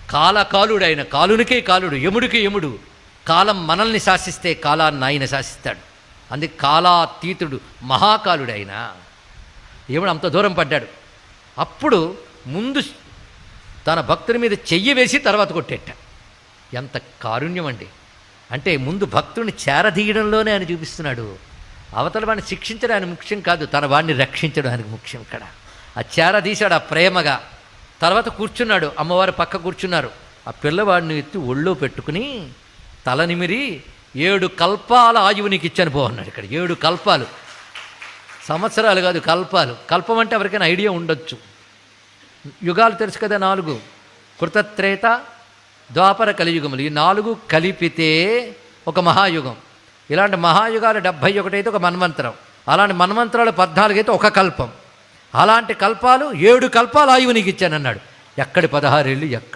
కాలకాలుడైన కాలునికే కాలుడు, యముడికి యముడు. కాలం మనల్ని శాసిస్తే కాలాన్ని ఆయన శాసిస్తాడు. అందుకే కాలాతీతుడు మహాకాలుడైన యముడు అంత దూరం పడ్డాడు. అప్పుడు ముందు తన భక్తుని మీద చెయ్యి వేసి తర్వాత కొట్టేట. ఎంత కారుణ్యం అండి! అంటే ముందు భక్తుడిని చేరదీయడంలోనే ఆయన చూపిస్తున్నాడు. అవతల వాడిని శిక్షించడం ఆయన ముఖ్యం కాదు, తన వాడిని రక్షించడం ఆయనకు ముఖ్యం. ఇక్కడ ఆ చేరదీశాడు ఆ ప్రేమగా. తర్వాత కూర్చున్నాడు, అమ్మవారు పక్క కూర్చున్నారు. ఆ పిల్లవాడిని ఎత్తి ఒళ్ళో పెట్టుకుని తల నిమిరి 7 కల్పాల ఆయువు నీకు ఇచ్చాను పో అన్నాడు. ఇక్కడ 7 కల్పాలు, సంవత్సరాలు కాదు, కల్పాలు. కల్పం అంటే ఎవరికైనా ఐడియా ఉండొచ్చు. యుగాలు తెలుసు కదా, 4: కృతత్రేత, ద్వాపర, కలియుగములు. ఈ 4 కలిపితే ఒక మహాయుగం. ఇలాంటి మహాయుగాలు 71 అయితే ఒక మన్వంతరం. అలాంటి మన్వంతరాలు 14 అయితే ఒక కల్పం. అలాంటి కల్పాలు 7 కల్పాలు ఆయువు నీకు ఇచ్చానన్నాడు. ఎక్కడి 16 ఏళ్ళు, ఎక్కడ